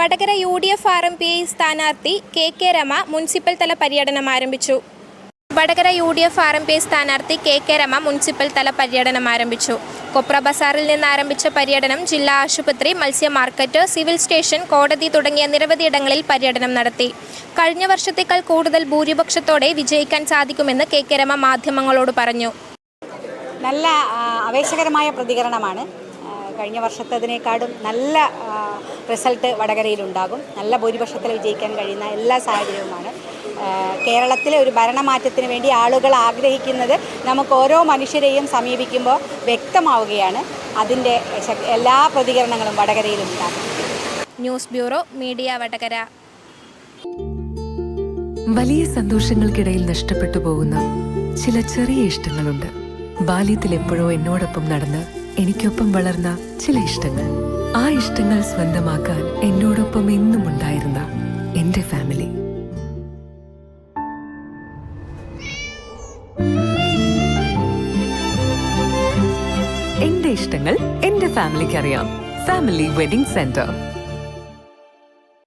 Vadakara UDF RMPI സ്ഥാനാർത്ഥി KK Rama municipal തല പര്യടനം ആരംഭിച്ചു. വടകര UDF RMPI സ്ഥാനാർത്ഥി KK രമ മുനിസിപ്പൽ തല പര്യടനം ആരംഭിച്ചു. കൊപ്ര ബസാറിൽ നിന്ന് ആരംഭിച്ച പര്യടനം ജില്ലാ ആശുപത്രി, മത്സ്യ മാർക്കറ്റ്, സിവിൽ സ്റ്റേഷൻ, കോടതി തുടങ്ങിയ നിരവധി ഇടങ്ങളിൽ പര്യടനം നടത്തി. കഴിഞ്ഞ വർഷത്തേക്കാൾ കൂടുതൽ ഭൂരിപക്ഷത്തോടെ വിജയിക്കാൻ സാധിക്കുമെന്ന് KK രമ മാധ്യമങ്ങളോട് പറഞ്ഞു. നല്ല ആവേശകരമായ പ്രതികരണമാണ്. കഴിഞ്ഞ വർഷത്തേതിനേക്കാളും നല്ല റിസൾട്ട് വടകരയിലുണ്ടാകും. നല്ല ഭൂരിപക്ഷത്തിൽ വിജയിക്കാൻ കഴിയുന്ന എല്ലാ സാഹചര്യവുമാണ്. കേരളത്തിലെ ഒരു ഭരണമാറ്റത്തിന് വേണ്ടി ആളുകൾ ആഗ്രഹിക്കുന്നത് നമുക്ക് ഓരോ മനുഷ്യരെയും സമീപിക്കുമ്പോൾ വ്യക്തമാവുകയാണ്. അതിൻ്റെ എല്ലാ പ്രതികരണങ്ങളും വടകരയിലുണ്ടാകും. News bureau, media Vadakara. വലിയ സന്തോഷങ്ങൾക്കിടയിൽ നഷ്ടപ്പെട്ടു പോകുന്ന ചില ചെറിയ ഇഷ്ടങ്ങളുണ്ട്. ബാല്യത്തിൽ എപ്പോഴോ എന്നോടൊപ്പം നടന്ന് എനിക്കൊപ്പം വളർന്ന ചില ഇഷ്ടങ്ങൾ. ആ ഇഷ്ടങ്ങൾ സ്വന്തമാക്കാൻ എന്നോടൊപ്പം എന്നും ഉണ്ടായിരുന്ന എന്റെ ഫാമിലി. എന്റെ ഇഷ്ടങ്ങൾ എന്റെ ഫാമിലിക്ക് അറിയാം. Family wedding centre.